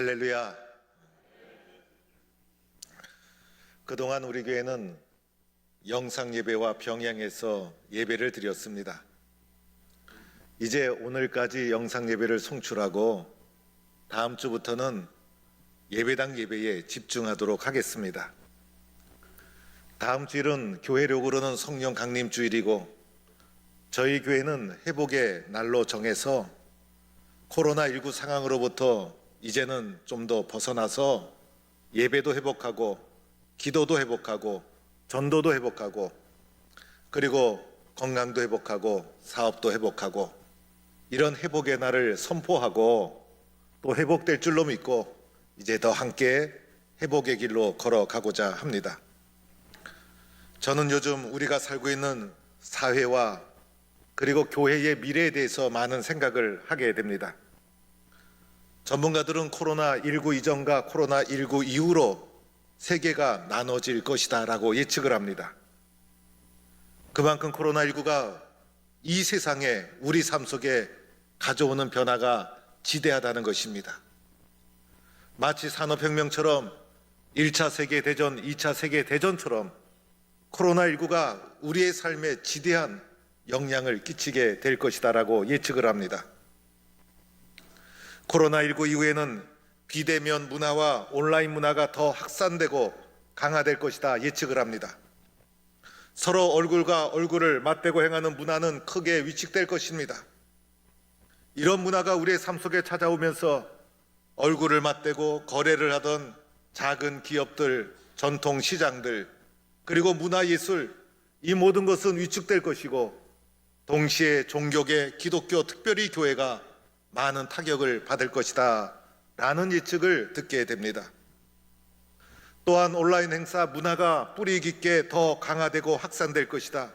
할렐루야. 그동안 우리 교회는 영상 예배와 병행해서 예배를 드렸습니다. 이제 오늘까지 영상 예배를 송출하고 다음 주부터는 예배당 예배에 집중하도록 하겠습니다. 다음 주일은 교회력으로는 성령 강림 주일이고 저희 교회는 회복의 날로 정해서 코로나19 상황으로부터 이제는 좀 더 벗어나서 예배도 회복하고 기도도 회복하고 전도도 회복하고 그리고 건강도 회복하고 사업도 회복하고 이런 회복의 날을 선포하고 또 회복될 줄로 믿고 이제 더 함께 회복의 길로 걸어가고자 합니다. 저는 요즘 우리가 살고 있는 사회와 그리고 교회의 미래에 대해서 많은 생각을 하게 됩니다. 전문가들은 코로나19 이전과 코로나19 이후로 세계가 나눠질 것이다 라고 예측을 합니다. 그만큼 코로나19가 이 세상에 우리 삶 속에 가져오는 변화가 지대하다는 것입니다. 마치 산업혁명처럼 1차 세계대전, 2차 세계대전처럼 코로나19가 우리의 삶에 지대한 영향을 끼치게 될 것이다 라고 예측을 합니다. 코로나19 이후에는 비대면 문화와 온라인 문화가 더 확산되고 강화될 것이다 예측을 합니다. 서로 얼굴과 얼굴을 맞대고 행하는 문화는 크게 위축될 것입니다. 이런 문화가 우리의 삶 속에 찾아오면서 얼굴을 맞대고 거래를 하던 작은 기업들, 전통 시장들, 그리고 문화예술, 이 모든 것은 위축될 것이고 동시에 종교계, 기독교, 특별히 교회가 많은 타격을 받을 것이다 라는 예측을 듣게 됩니다. 또한 온라인 행사 문화가 뿌리 깊게 더 강화되고 확산될 것이다.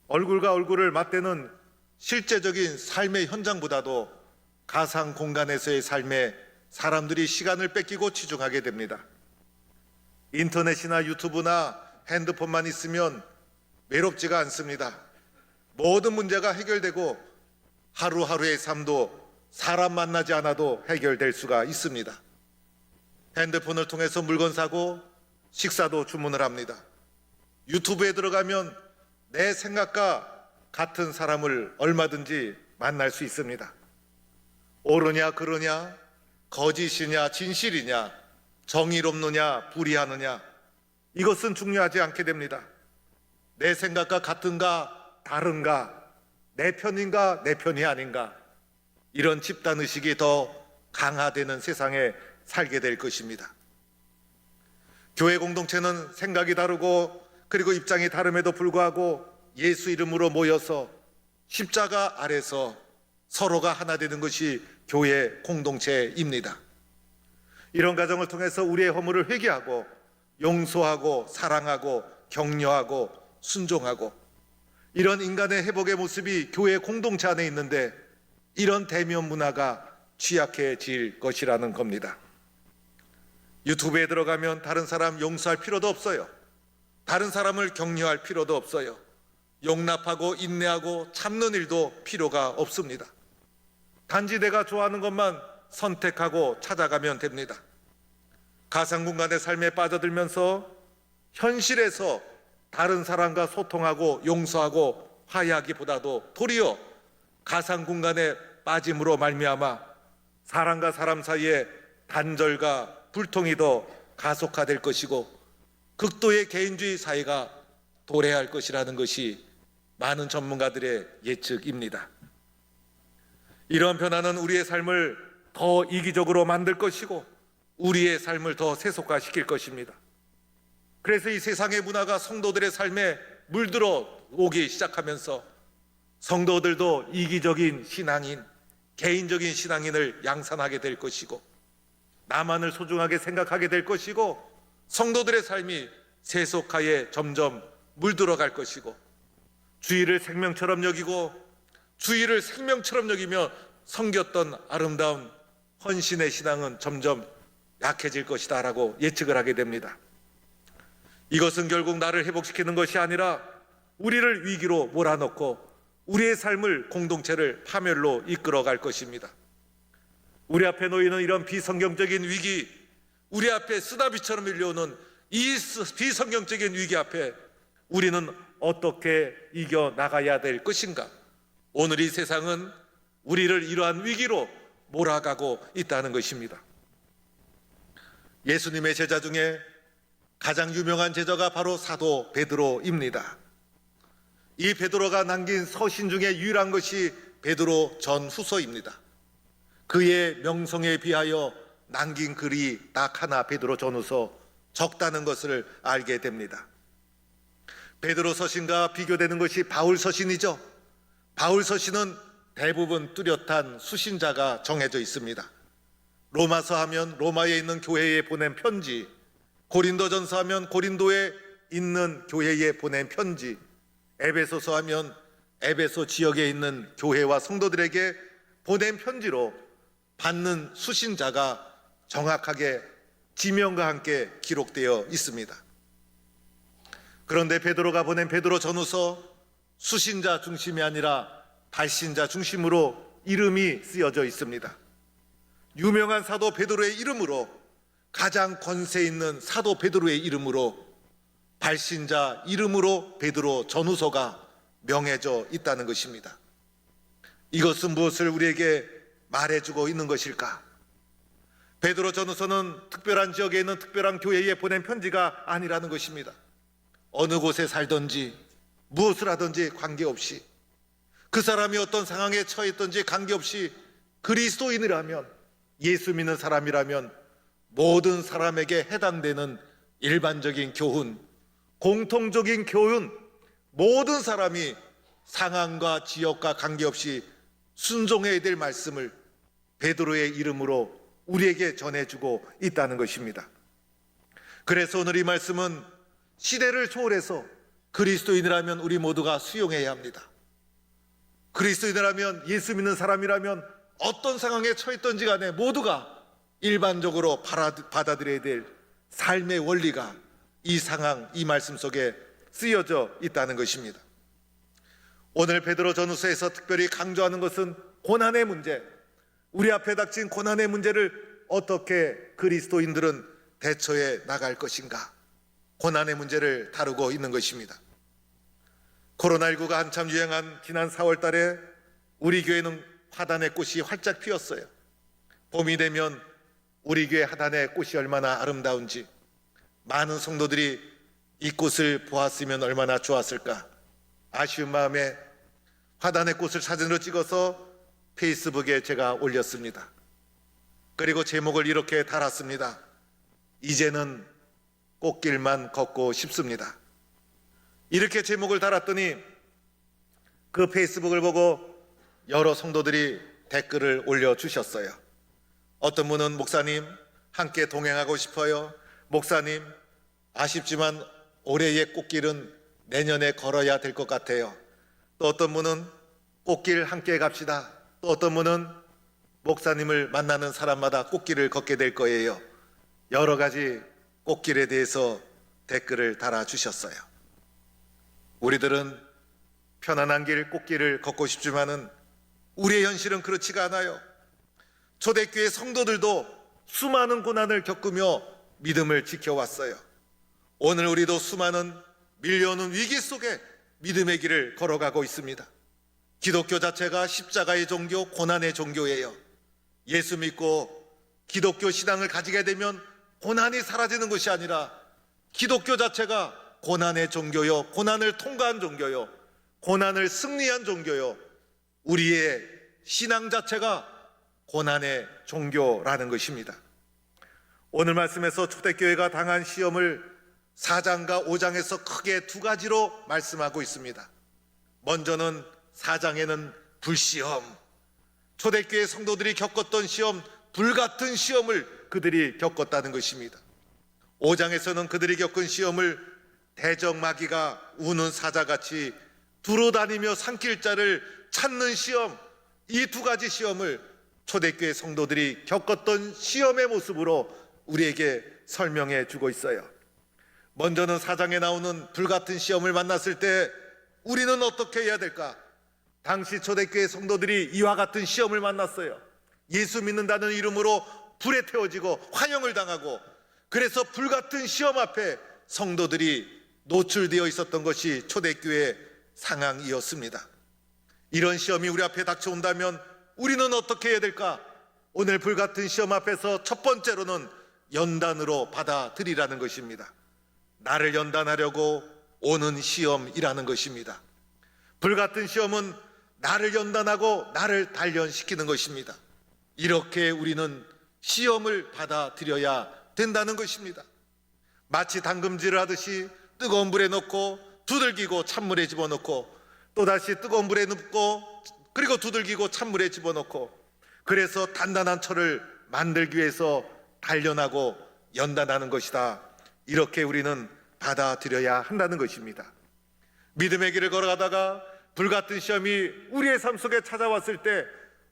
얼굴과 얼굴을 맞대는 실제적인 삶의 현장보다도 가상 공간에서의 삶에 사람들이 시간을 뺏기고 치중하게 됩니다. 인터넷이나 유튜브나 핸드폰만 있으면 외롭지가 않습니다. 모든 문제가 해결되고 하루하루의 삶도 사람 만나지 않아도 해결될 수가 있습니다. 핸드폰을 통해서 물건 사고 식사도 주문을 합니다. 유튜브에 들어가면 내 생각과 같은 사람을 얼마든지 만날 수 있습니다. 옳으냐 그르냐, 거짓이냐 진실이냐, 정의롭느냐 불의하느냐, 이것은 중요하지 않게 됩니다. 내 생각과 같은가 다른가, 내 편인가 내 편이 아닌가, 이런 집단의식이 더 강화되는 세상에 살게 될 것입니다. 교회 공동체는 생각이 다르고 그리고 입장이 다름에도 불구하고 예수 이름으로 모여서 십자가 아래서 서로가 하나 되는 것이 교회 공동체입니다. 이런 과정을 통해서 우리의 허물을 회개하고 용서하고 사랑하고 격려하고 순종하고 이런 인간의 회복의 모습이 교회 공동체 안에 있는데 이런 대면 문화가 취약해질 것이라는 겁니다. 유튜브에 들어가면 다른 사람 용서할 필요도 없어요. 다른 사람을 격려할 필요도 없어요. 용납하고 인내하고 참는 일도 필요가 없습니다. 단지 내가 좋아하는 것만 선택하고 찾아가면 됩니다. 가상공간의 삶에 빠져들면서 현실에서 다른 사람과 소통하고 용서하고 화해하기보다도 도리어 가상공간에 빠짐으로 말미암아 사람과 사람 사이에 단절과 불통이 더 가속화될 것이고 극도의 개인주의 사회가 도래할 것이라는 것이 많은 전문가들의 예측입니다. 이러한 변화는 우리의 삶을 더 이기적으로 만들 것이고 우리의 삶을 더 세속화시킬 것입니다. 그래서 이 세상의 문화가 성도들의 삶에 물들어 오기 시작하면서 성도들도 이기적인 신앙인, 개인적인 신앙인을 양산하게 될 것이고 나만을 소중하게 생각하게 될 것이고 성도들의 삶이 세속화에 점점 물들어 갈 것이고 주의를 생명처럼 여기고 주의를 생명처럼 여기며 섬겼던 아름다운 헌신의 신앙은 점점 약해질 것이다 라고 예측을 하게 됩니다. 이것은 결국 나를 회복시키는 것이 아니라 우리를 위기로 몰아넣고 우리의 삶을 공동체를 파멸로 이끌어갈 것입니다. 우리 앞에 놓이는 이런 비성경적인 위기, 우리 앞에 쓰나비처럼 밀려오는 이 비성경적인 위기 앞에 우리는 어떻게 이겨 나가야 될 것인가? 오늘 이 세상은 우리를 이러한 위기로 몰아가고 있다는 것입니다. 예수님의 제자 중에 가장 유명한 제자가 바로 사도 베드로입니다. 이 베드로가 남긴 서신 중에 유일한 것이 베드로 전후서입니다. 그의 명성에 비하여 남긴 글이 딱 하나 베드로 전후서 적다는 것을 알게 됩니다. 베드로 서신과 비교되는 것이 바울 서신이죠. 바울 서신은 대부분 뚜렷한 수신자가 정해져 있습니다. 로마서 하면 로마에 있는 교회에 보낸 편지, 고린도전서 하면 고린도에 있는 교회에 보낸 편지, 에베소서 하면 에베소 지역에 있는 교회와 성도들에게 보낸 편지로 받는 수신자가 정확하게 지명과 함께 기록되어 있습니다. 그런데 베드로가 보낸 베드로 전후서 수신자 중심이 아니라 발신자 중심으로 이름이 쓰여져 있습니다. 유명한 사도 베드로의 이름으로, 가장 권세 있는 사도 베드로의 이름으로, 발신자 이름으로 베드로 전후서가 명해져 있다는 것입니다. 이것은 무엇을 우리에게 말해주고 있는 것일까? 베드로 전후서는 특별한 지역에 있는 특별한 교회에 보낸 편지가 아니라는 것입니다. 어느 곳에 살든지 무엇을 하든지 관계없이, 그 사람이 어떤 상황에 처했든지 관계없이 그리스도인이라면, 예수 믿는 사람이라면 모든 사람에게 해당되는 일반적인 교훈, 공통적인 교훈, 모든 사람이 상황과 지역과 관계없이 순종해야 될 말씀을 베드로의 이름으로 우리에게 전해주고 있다는 것입니다. 그래서 오늘 이 말씀은 시대를 초월해서 그리스도인이라면 우리 모두가 수용해야 합니다. 그리스도인이라면, 예수 믿는 사람이라면 어떤 상황에 처했던지 간에 모두가 일반적으로 받아들여야 될 삶의 원리가 이 상황, 이 말씀 속에 쓰여져 있다는 것입니다. 오늘 베드로 전후서에서 특별히 강조하는 것은 고난의 문제, 우리 앞에 닥친 고난의 문제를 어떻게 그리스도인들은 대처해 나갈 것인가, 고난의 문제를 다루고 있는 것입니다. 코로나19가 한참 유행한 지난 4월 달에 우리 교회는 화단의 꽃이 활짝 피었어요. 봄이 되면 우리 교회 화단의 꽃이 얼마나 아름다운지, 많은 성도들이 이 꽃을 보았으면 얼마나 좋았을까. 아쉬운 마음에 화단의 꽃을 사진으로 찍어서 페이스북에 제가 올렸습니다. 그리고 제목을 이렇게 달았습니다. 이제는 꽃길만 걷고 싶습니다. 이렇게 제목을 달았더니 그 페이스북을 보고 여러 성도들이 댓글을 올려주셨어요. 어떤 분은 목사님 함께 동행하고 싶어요. 목사님 아쉽지만 올해의 꽃길은 내년에 걸어야 될 것 같아요. 또 어떤 분은 꽃길 함께 갑시다. 또 어떤 분은 목사님을 만나는 사람마다 꽃길을 걷게 될 거예요. 여러 가지 꽃길에 대해서 댓글을 달아주셨어요. 우리들은 편안한 길, 꽃길을 걷고 싶지만은 우리의 현실은 그렇지가 않아요. 초대교회 성도들도 수많은 고난을 겪으며 믿음을 지켜왔어요. 오늘 우리도 수많은 밀려오는 위기 속에 믿음의 길을 걸어가고 있습니다. 기독교 자체가 십자가의 종교, 고난의 종교예요. 예수 믿고 기독교 신앙을 가지게 되면 고난이 사라지는 것이 아니라 기독교 자체가 고난의 종교요, 고난을 통과한 종교요, 고난을 승리한 종교요, 우리의 신앙 자체가 고난의 종교라는 것입니다. 오늘 말씀에서 초대교회가 당한 시험을 4장과 5장에서 크게 두 가지로 말씀하고 있습니다. 먼저는 4장에는 불시험, 초대교회 성도들이 겪었던 시험, 불같은 시험을 그들이 겪었다는 것입니다. 5장에서는 그들이 겪은 시험을 대적마귀가 우는 사자같이 두루다니며 산길자를 찾는 시험, 이 두 가지 시험을 초대교회 성도들이 겪었던 시험의 모습으로 우리에게 설명해 주고 있어요. 먼저는 4장에 나오는 불같은 시험을 만났을 때 우리는 어떻게 해야 될까? 당시 초대교회 성도들이 이와 같은 시험을 만났어요. 예수 믿는다는 이름으로 불에 태워지고 화형을 당하고, 그래서 불같은 시험 앞에 성도들이 노출되어 있었던 것이 초대교회 상황이었습니다. 이런 시험이 우리 앞에 닥쳐온다면 우리는 어떻게 해야 될까? 오늘 불같은 시험 앞에서 첫 번째로는 연단으로 받아들이라는 것입니다. 나를 연단하려고 오는 시험이라는 것입니다. 불같은 시험은 나를 연단하고 나를 단련시키는 것입니다. 이렇게 우리는 시험을 받아들여야 된다는 것입니다. 마치 담금질을 하듯이 뜨거운 물에 넣고 두들기고 찬물에 집어넣고 또다시 뜨거운 물에 넣고 그리고 두들기고 찬물에 집어넣고, 그래서 단단한 철을 만들기 위해서 단련하고 연단하는 것이다. 이렇게 우리는 받아들여야 한다는 것입니다. 믿음의 길을 걸어가다가 불같은 시험이 우리의 삶 속에 찾아왔을 때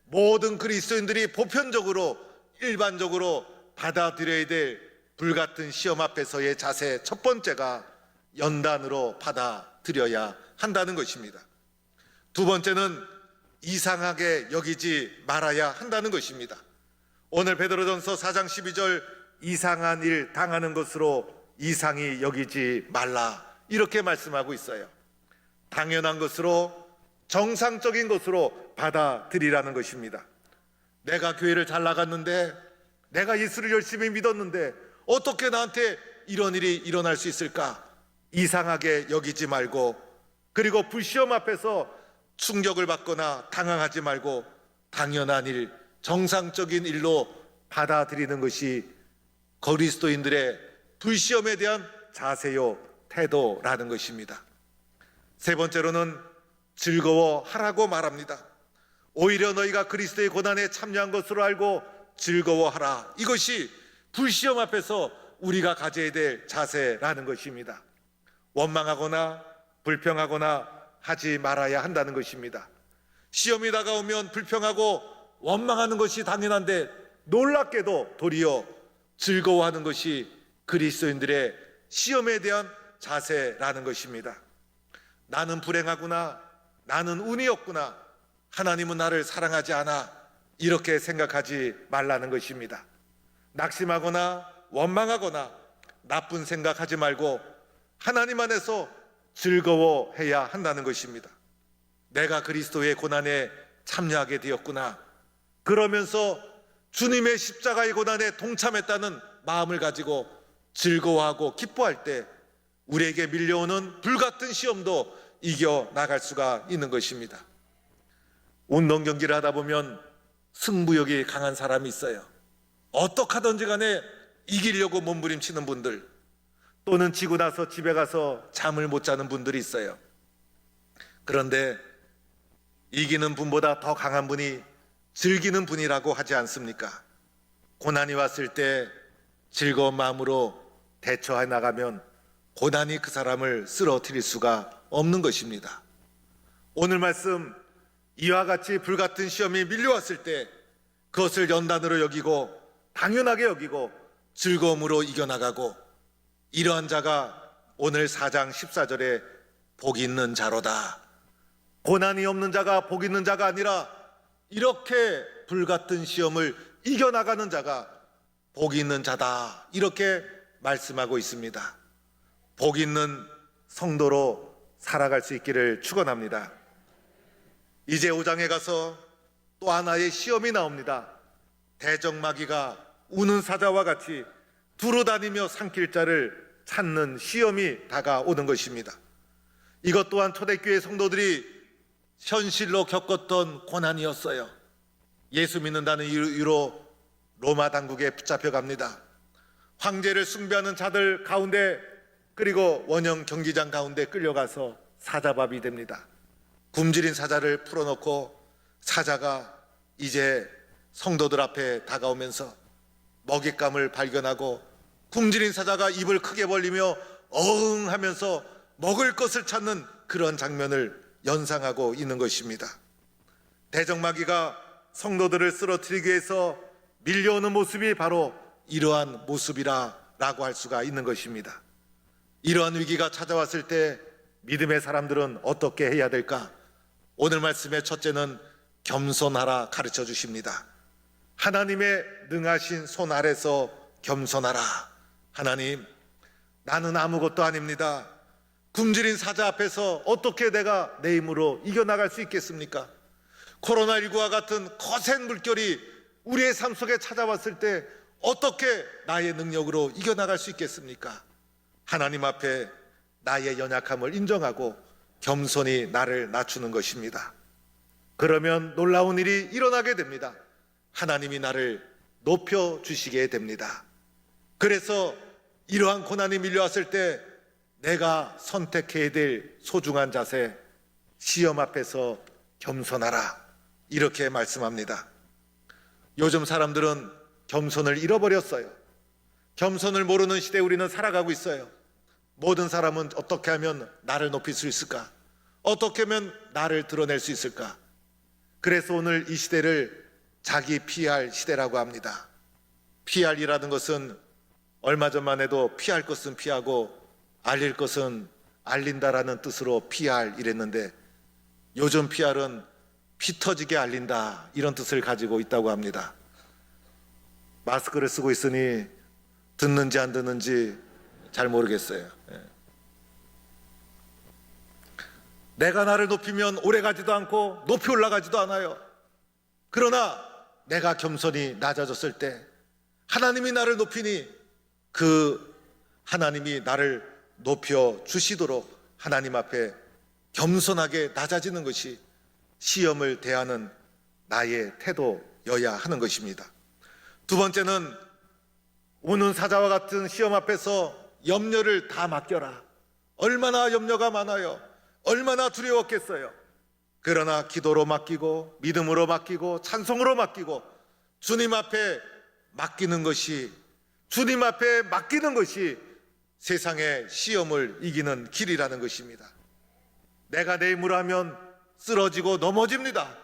모든 그리스도인들이 보편적으로 일반적으로 받아들여야 될 불같은 시험 앞에서의 자세 첫 번째가 연단으로 받아들여야 한다는 것입니다. 두 번째는 이상하게 여기지 말아야 한다는 것입니다. 오늘 베드로전서 4장 12절 이상한 일 당하는 것으로 이상히 여기지 말라 이렇게 말씀하고 있어요. 당연한 것으로 정상적인 것으로 받아들이라는 것입니다. 내가 교회를 잘 나갔는데, 내가 예수를 열심히 믿었는데 어떻게 나한테 이런 일이 일어날 수 있을까? 이상하게 여기지 말고, 그리고 불시험 앞에서 충격을 받거나 당황하지 말고 당연한 일, 정상적인 일로 받아들이는 것이 그리스도인들의 불시험에 대한 자세요, 태도라는 것입니다. 세 번째로는 즐거워하라고 말합니다. 오히려 너희가 그리스도의 고난에 참여한 것으로 알고 즐거워하라. 이것이 불시험 앞에서 우리가 가져야 될 자세라는 것입니다. 원망하거나 불평하거나 하지 말아야 한다는 것입니다. 시험이 다가오면 불평하고 원망하는 것이 당연한데 놀랍게도 도리어 즐거워하는 것이 그리스도인들의 시험에 대한 자세라는 것입니다. 나는 불행하구나, 나는 운이 없구나, 하나님은 나를 사랑하지 않아, 이렇게 생각하지 말라는 것입니다. 낙심하거나 원망하거나 나쁜 생각하지 말고 하나님 안에서 즐거워해야 한다는 것입니다. 내가 그리스도의 고난에 참여하게 되었구나, 그러면서 주님의 십자가의 고난에 동참했다는 마음을 가지고 즐거워하고 기뻐할 때 우리에게 밀려오는 불같은 시험도 이겨나갈 수가 있는 것입니다. 운동 경기를 하다 보면 승부욕이 강한 사람이 있어요. 어떻게 하든지 간에 이기려고 몸부림치는 분들, 또는 지고 나서 집에 가서 잠을 못 자는 분들이 있어요. 그런데 이기는 분보다 더 강한 분이 즐기는 분이라고 하지 않습니까? 고난이 왔을 때 즐거운 마음으로 대처해 나가면 고난이 그 사람을 쓰러뜨릴 수가 없는 것입니다. 오늘 말씀, 이와 같이 불같은 시험이 밀려왔을 때 그것을 연단으로 여기고 당연하게 여기고 즐거움으로 이겨나가고, 이러한 자가 오늘 4장 14절에 복이 있는 자로다. 고난이 없는 자가 복이 있는 자가 아니라 이렇게 불같은 시험을 이겨나가는 자가 복이 있는 자다, 이렇게 말씀하고 있습니다. 복 있는 성도로 살아갈 수 있기를 축원합니다. 이제 5장에 가서 또 하나의 시험이 나옵니다. 대적마귀가 우는 사자와 같이 두루다니며 삼킬 자를 찾는 시험이 다가오는 것입니다. 이것 또한 초대교회 성도들이 현실로 겪었던 고난이었어요. 예수 믿는다는 이유로 로마 당국에 붙잡혀갑니다. 황제를 숭배하는 자들 가운데, 그리고 원형 경기장 가운데 끌려가서 사자밥이 됩니다. 굶주린 사자를 풀어놓고 사자가 이제 성도들 앞에 다가오면서 먹잇감을 발견하고 굶주린 사자가 입을 크게 벌리며 어흥 하면서 먹을 것을 찾는 그런 장면을 연상하고 있는 것입니다. 대적마귀가 성도들을 쓰러뜨리기 위해서 밀려오는 모습이 바로 이러한 모습이라고 할 수가 있는 것입니다. 이러한 위기가 찾아왔을 때 믿음의 사람들은 어떻게 해야 될까? 오늘 말씀의 첫째는 겸손하라 가르쳐 주십니다. 하나님의 능하신 손 아래서 겸손하라. 하나님, 나는 아무것도 아닙니다. 굶주린 사자 앞에서 어떻게 내가 내 힘으로 이겨나갈 수 있겠습니까? 코로나19와 같은 거센 물결이 우리의 삶 속에 찾아왔을 때 어떻게 나의 능력으로 이겨나갈 수 있겠습니까? 하나님 앞에 나의 연약함을 인정하고 겸손히 나를 낮추는 것입니다. 그러면 놀라운 일이 일어나게 됩니다. 하나님이 나를 높여주시게 됩니다. 그래서 이러한 고난이 밀려왔을 때 내가 선택해야 될 소중한 자세, 시험 앞에서 겸손하라, 이렇게 말씀합니다. 요즘 사람들은 겸손을 잃어버렸어요. 겸손을 모르는 시대에 우리는 살아가고 있어요. 모든 사람은 어떻게 하면 나를 높일 수 있을까? 어떻게 하면 나를 드러낼 수 있을까? 그래서 오늘 이 시대를 자기 PR 시대라고 합니다. PR이라는 것은 얼마 전만 해도 피할 것은 피하고 알릴 것은 알린다라는 뜻으로 PR 이랬는데, 요즘 PR은 피 터지게 알린다, 이런 뜻을 가지고 있다고 합니다. 마스크를 쓰고 있으니 듣는지 안 듣는지 잘 모르겠어요. 내가 나를 높이면 오래가지도 않고 높이 올라가지도 않아요. 그러나 내가 겸손히 낮아졌을 때 하나님이 나를 높이니 그 하나님이 나를 높여 주시도록 하나님 앞에 겸손하게 낮아지는 것이 시험을 대하는 나의 태도여야 하는 것입니다. 두 번째는 오는 사자와 같은 시험 앞에서 염려를 다 맡겨라. 얼마나 염려가 많아요. 얼마나 두려웠겠어요. 그러나 기도로 맡기고 믿음으로 맡기고 찬송으로 맡기고 주님 앞에 맡기는 것이, 주님 앞에 맡기는 것이 세상의 시험을 이기는 길이라는 것입니다. 내가 내 힘으로 하면 쓰러지고 넘어집니다.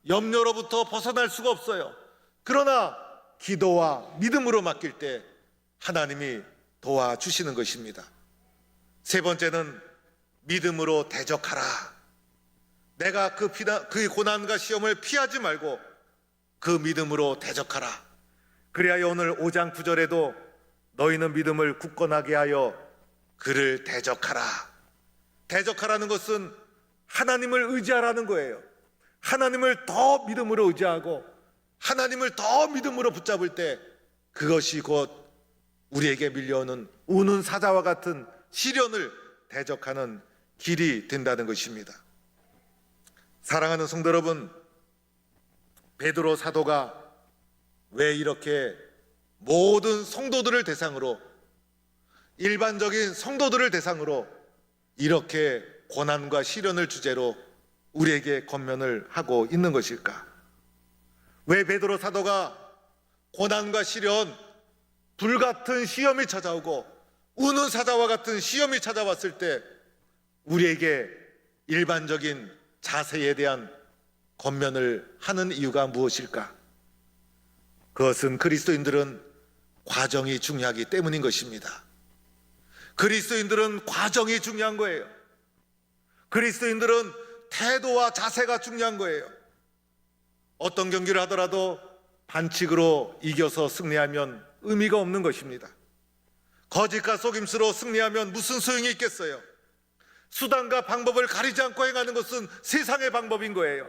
염려로부터 벗어날 수가 없어요. 그러나 기도와 믿음으로 맡길 때 하나님이 도와주시는 것입니다. 세 번째는 믿음으로 대적하라. 내가 그 고난과 시험을 피하지 말고 그 믿음으로 대적하라. 그리하여 오늘 5장 9절에도 너희는 믿음을 굳건하게 하여 그를 대적하라. 대적하라는 것은 하나님을 의지하라는 거예요. 하나님을 더 믿음으로 의지하고 하나님을 더 믿음으로 붙잡을 때 그것이 곧 우리에게 밀려오는 우는 사자와 같은 시련을 대적하는 길이 된다는 것입니다. 사랑하는 성도 여러분, 베드로 사도가 왜 이렇게 모든 성도들을 대상으로, 일반적인 성도들을 대상으로 이렇게 고난과 시련을 주제로 우리에게 권면을 하고 있는 것일까? 왜 베드로 사도가 고난과 시련, 불같은 시험이 찾아오고 우는 사자와 같은 시험이 찾아왔을 때 우리에게 일반적인 자세에 대한 권면을 하는 이유가 무엇일까? 그것은 그리스도인들은 과정이 중요하기 때문인 것입니다. 그리스도인들은 과정이 중요한 거예요. 그리스도인들은 태도와 자세가 중요한 거예요. 어떤 경기를 하더라도 반칙으로 이겨서 승리하면 의미가 없는 것입니다. 거짓과 속임수로 승리하면 무슨 소용이 있겠어요? 수단과 방법을 가리지 않고 행하는 것은 세상의 방법인 거예요.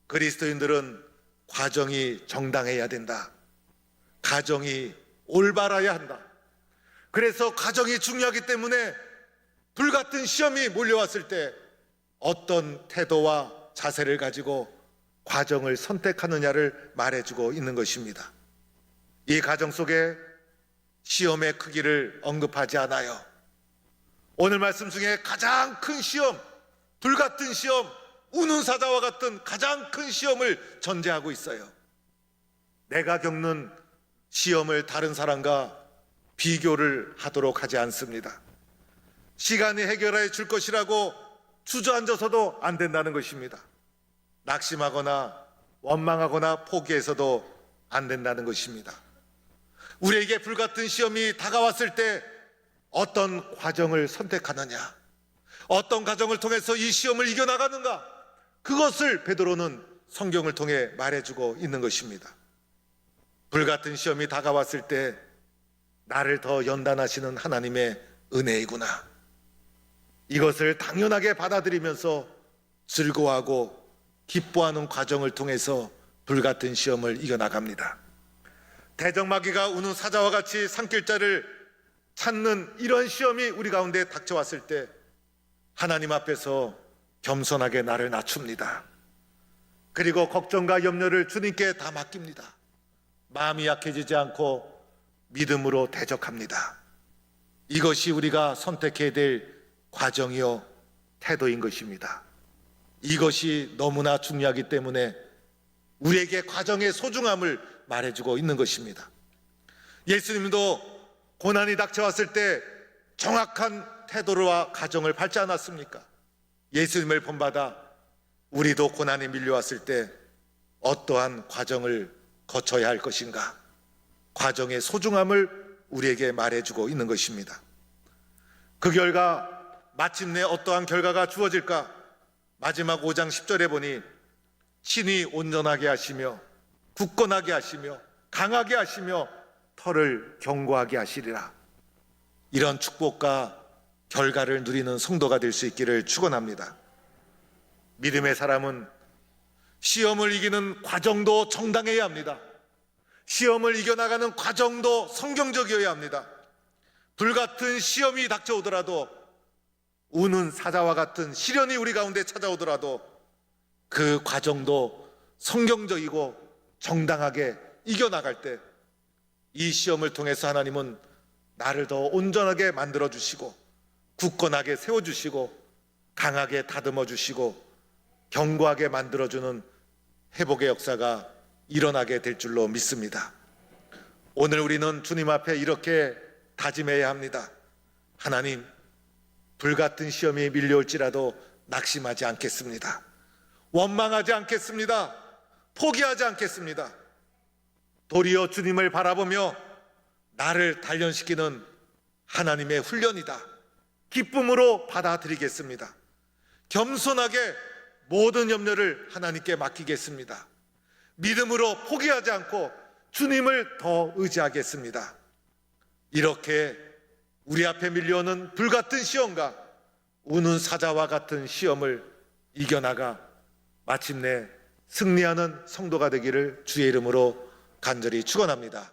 그리스도인들은 과정이 정당해야 된다. 과정이 올바라야 한다. 그래서 과정이 중요하기 때문에 불같은 시험이 몰려왔을 때 어떤 태도와 자세를 가지고 과정을 선택하느냐를 말해주고 있는 것입니다. 이 과정 속에 시험의 크기를 언급하지 않아요. 오늘 말씀 중에 가장 큰 시험, 불같은 시험, 우는 사자와 같은 가장 큰 시험을 전제하고 있어요. 내가 겪는 시험을 다른 사람과 비교를 하도록 하지 않습니다. 시간이 해결해 줄 것이라고 주저앉아서도 안 된다는 것입니다. 낙심하거나 원망하거나 포기해서도 안 된다는 것입니다. 우리에게 불같은 시험이 다가왔을 때 어떤 과정을 선택하느냐, 어떤 과정을 통해서 이 시험을 이겨나가는가, 그것을 베드로는 성경을 통해 말해주고 있는 것입니다. 불같은 시험이 다가왔을 때 나를 더 연단하시는 하나님의 은혜이구나. 이것을 당연하게 받아들이면서 즐거워하고 기뻐하는 과정을 통해서 불같은 시험을 이겨나갑니다. 대적마귀가 우는 사자와 같이 산길자를 찾는 이런 시험이 우리 가운데 닥쳐왔을 때 하나님 앞에서 겸손하게 나를 낮춥니다. 그리고 걱정과 염려를 주님께 다 맡깁니다. 마음이 약해지지 않고 믿음으로 대적합니다. 이것이 우리가 선택해야 될 과정이요 태도인 것입니다. 이것이 너무나 중요하기 때문에 우리에게 과정의 소중함을 말해주고 있는 것입니다. 예수님도 고난이 닥쳐왔을 때 정확한 태도와 가정을 밟지 않았습니까? 예수님을 본받아 우리도 고난이 밀려왔을 때 어떠한 과정을 거쳐야 할 것인가? 과정의 소중함을 우리에게 말해주고 있는 것입니다. 그 결과 마침내 어떠한 결과가 주어질까? 마지막 5장 10절에 보니 친히 온전하게 하시며 굳건하게 하시며 강하게 하시며 터를 견고하게 하시리라. 이런 축복과 결과를 누리는 성도가 될 수 있기를 축원합니다. 믿음의 사람은 시험을 이기는 과정도 정당해야 합니다. 시험을 이겨나가는 과정도 성경적이어야 합니다. 불같은 시험이 닥쳐오더라도, 우는 사자와 같은 시련이 우리 가운데 찾아오더라도 그 과정도 성경적이고 정당하게 이겨나갈 때 이 시험을 통해서 하나님은 나를 더 온전하게 만들어주시고 굳건하게 세워주시고 강하게 다듬어주시고 견고하게 만들어주는 회복의 역사가 일어나게 될 줄로 믿습니다. 오늘 우리는 주님 앞에 이렇게 다짐해야 합니다. 하나님, 불같은 시험이 밀려올지라도 낙심하지 않겠습니다. 원망하지 않겠습니다. 포기하지 않겠습니다. 도리어 주님을 바라보며 나를 단련시키는 하나님의 훈련이다. 기쁨으로 받아들이겠습니다. 겸손하게 모든 염려를 하나님께 맡기겠습니다. 믿음으로 포기하지 않고 주님을 더 의지하겠습니다. 이렇게 우리 앞에 밀려오는 불같은 시험과 우는 사자와 같은 시험을 이겨나가 마침내 승리하는 성도가 되기를 주의 이름으로 간절히 축원합니다.